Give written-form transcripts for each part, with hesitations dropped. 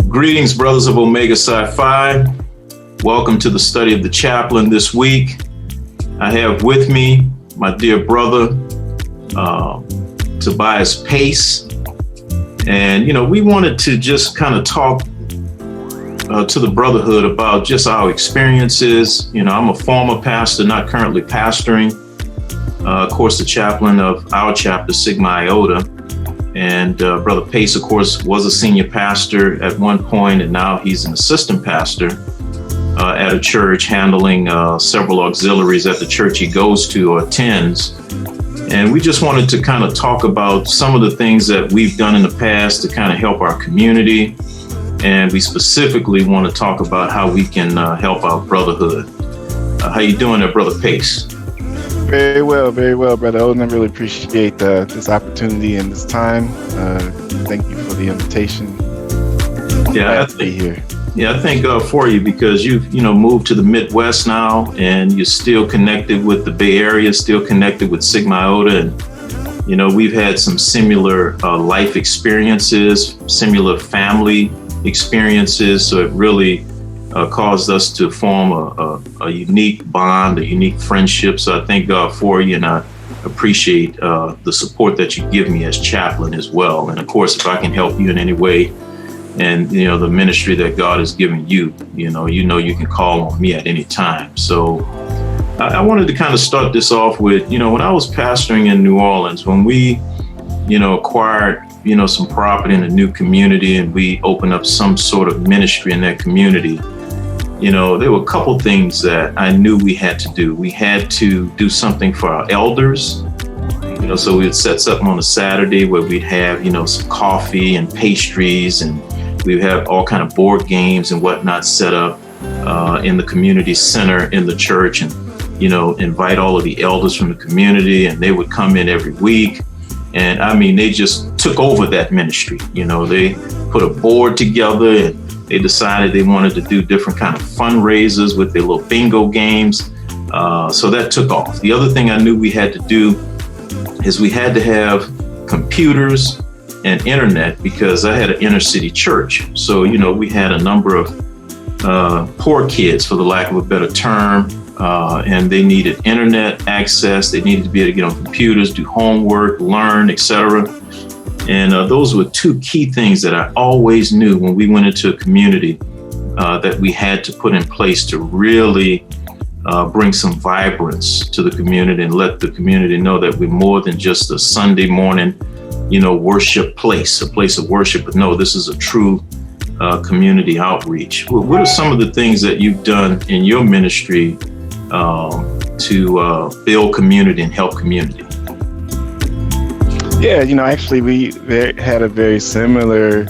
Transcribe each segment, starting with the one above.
Greetings, brothers of Omega Psi Phi. Welcome to the study of the Chaplain this week. I have with me my dear brother, Tobias Pace. And, we wanted to just kind of talk to the brotherhood about just our experiences. I'm a former pastor, not currently pastoring. Of course, the chaplain of our chapter, Sigma Iota. And Brother Pace, of course, was a senior pastor at one point, and now he's an assistant pastor at a church, handling several auxiliaries at the church he goes to or attends. And we just wanted to kind of talk about some of the things that we've done in the past to kind of help our community. And we specifically want to talk about how we can help our brotherhood. How you doing there, Brother Pace? Very well, Brother Odin. I really appreciate this opportunity and this time. Thank you for the invitation. Yeah, to be here. Yeah, I thank God for you because you've moved to the Midwest now, and you're still connected with the Bay Area, still connected with Sigma Iota, and we've had some similar life experiences, similar family experiences. So it really caused us to form a unique bond, a unique friendship. So I thank God for you, and I appreciate the support that you give me as chaplain as well. And of course, if I can help you in any way, and the ministry that God has given you, you can call on me at any time. So I wanted to kind of start this off with, when I was pastoring in New Orleans, when we, acquired, some property in a new community, and we opened up some sort of ministry in that community. There were a couple things that I knew we had to do. We had to do something for our elders. So we'd set something on a Saturday where we'd have, some coffee and pastries, and we'd have all kind of board games and whatnot set up in the community center in the church, and, invite all of the elders from the community, and they would come in every week. And I mean, they just took over that ministry. They put a board together, and they decided they wanted to do different kind of fundraisers with their little bingo games. So that took off. The other thing I knew we had to do is we had to have computers and internet, because I had an inner city church. So, we had a number of poor kids, for the lack of a better term, and they needed internet access. They needed to be able to get on computers, do homework, learn, etc. And those were two key things that I always knew when we went into a community that we had to put in place to really bring some vibrance to the community and let the community know that we're more than just a Sunday morning, worship place, a place of worship. But no, this is a true community outreach. What are some of the things that you've done in your ministry to build community and help community? Yeah, actually we had a very similar,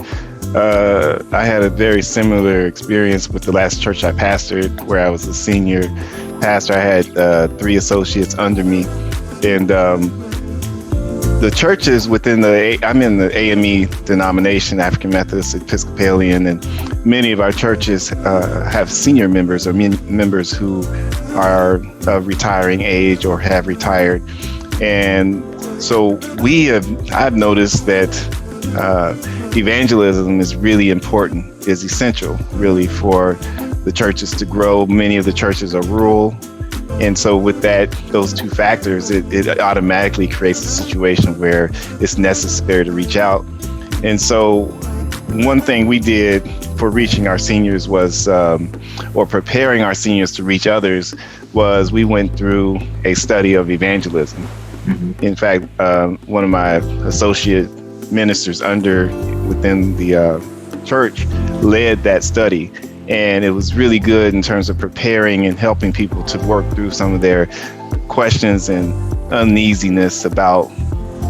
I had a very similar experience with the last church I pastored, where I was a senior pastor. I had 3 associates under me, and the churches within I'm in the AME denomination, African Methodist Episcopalian, and many of our churches have senior members or members who are of retiring age or have retired. And so I've noticed that evangelism is really important, is essential really for the churches to grow. Many of the churches are rural. And so with those two factors, it automatically creates a situation where it's necessary to reach out. And so one thing we did for reaching our seniors was, or preparing our seniors to reach others, was we went through a study of evangelism. Mm-hmm. In fact, one of my associate ministers within the church led that study. And it was really good in terms of preparing and helping people to work through some of their questions and uneasiness about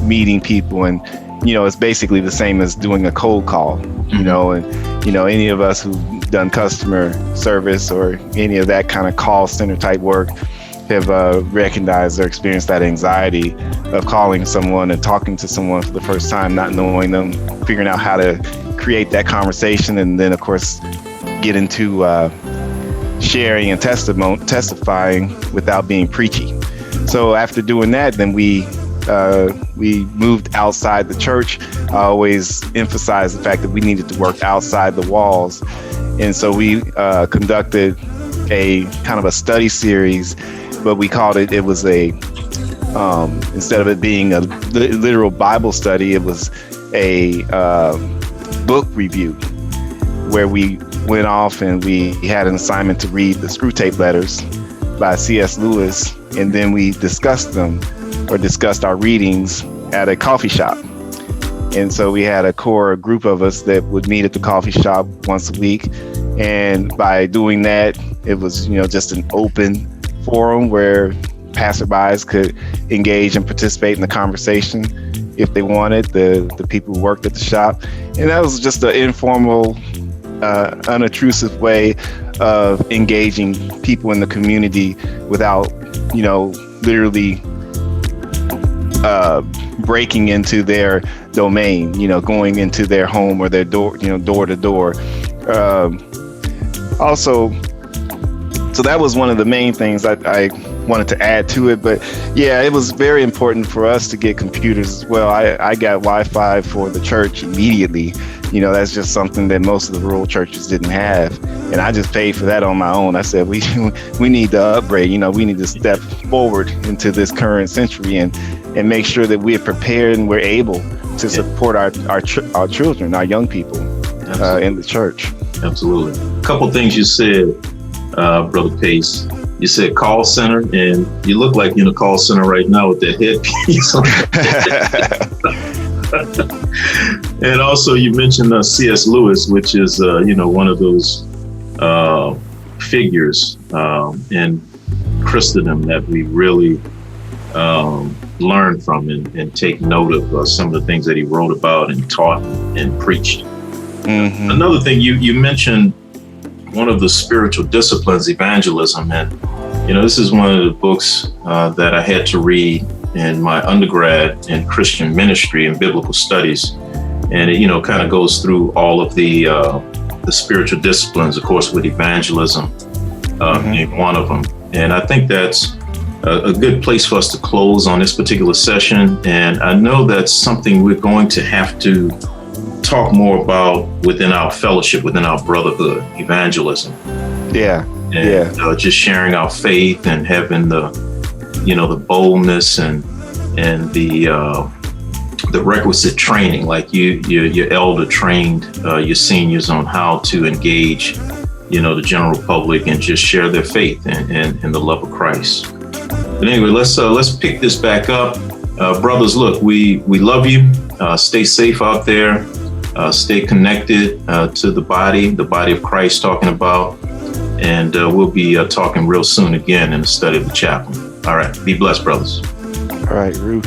meeting people. And, it's basically the same as doing a cold call, and, any of us who've done customer service or any of that kind of call center type work have recognized or experienced that anxiety of calling someone and talking to someone for the first time, not knowing them, figuring out how to create that conversation, and then, of course, get into sharing and testifying without being preachy. So after doing that, then we we moved outside the church, I always emphasized the fact that we needed to work outside the walls. And so we conducted a kind of a study series, but we called it was a, instead of it being a literal Bible study, it was a book review, where we went off and we had an assignment to read the Screwtape Letters by C.S. Lewis, and then we discussed them, or discussed our readings at a coffee shop. And so we had a core group of us that would meet at the coffee shop once a week. And by doing that, it was, just an open forum where passerbys could engage and participate in the conversation if they wanted, the people who worked at the shop. And that was just an informal, unobtrusive way of engaging people in the community without, literally breaking into their domain, going into their home or their door, door to door. Also, so that was one of the main things I wanted to add to it. But yeah, it was very important for us to get computers as well. I got Wi-Fi for the church immediately. That's just something that most of the rural churches didn't have. And I just paid for that on my own. I said, we need to upgrade, we need to step forward into this current century and make sure that we're prepared and we're able to support our children, our young people in the church. Absolutely. A couple things you said, Brother Pace. You said call center, and you look like you're in a call center right now with that headpiece on. And also you mentioned C.S. Lewis, which is, one of those figures in Christendom that we really learn from and take note of some of the things that he wrote about and taught and preached. Mm-hmm. Another thing, you mentioned one of the spiritual disciplines, evangelism. And, this is one of the books that I had to read in my undergrad in Christian ministry and biblical studies. And it, kind of goes through all of the spiritual disciplines, of course, with evangelism being one of them. And I think that's a good place for us to close on this particular session. And I know that's something we're going to have to talk more about within our fellowship, within our brotherhood, evangelism. Yeah. And just sharing our faith and having the boldness and the requisite training, like your elder trained your seniors on how to engage, the general public and just share their faith and the love of Christ. But anyway, let's pick this back up. Brothers, look, we love you. Stay safe out there. Stay connected to the body of Christ talking about. And we'll be talking real soon again in the study of the chaplain. All right. Be blessed, brothers. All right, Ruth.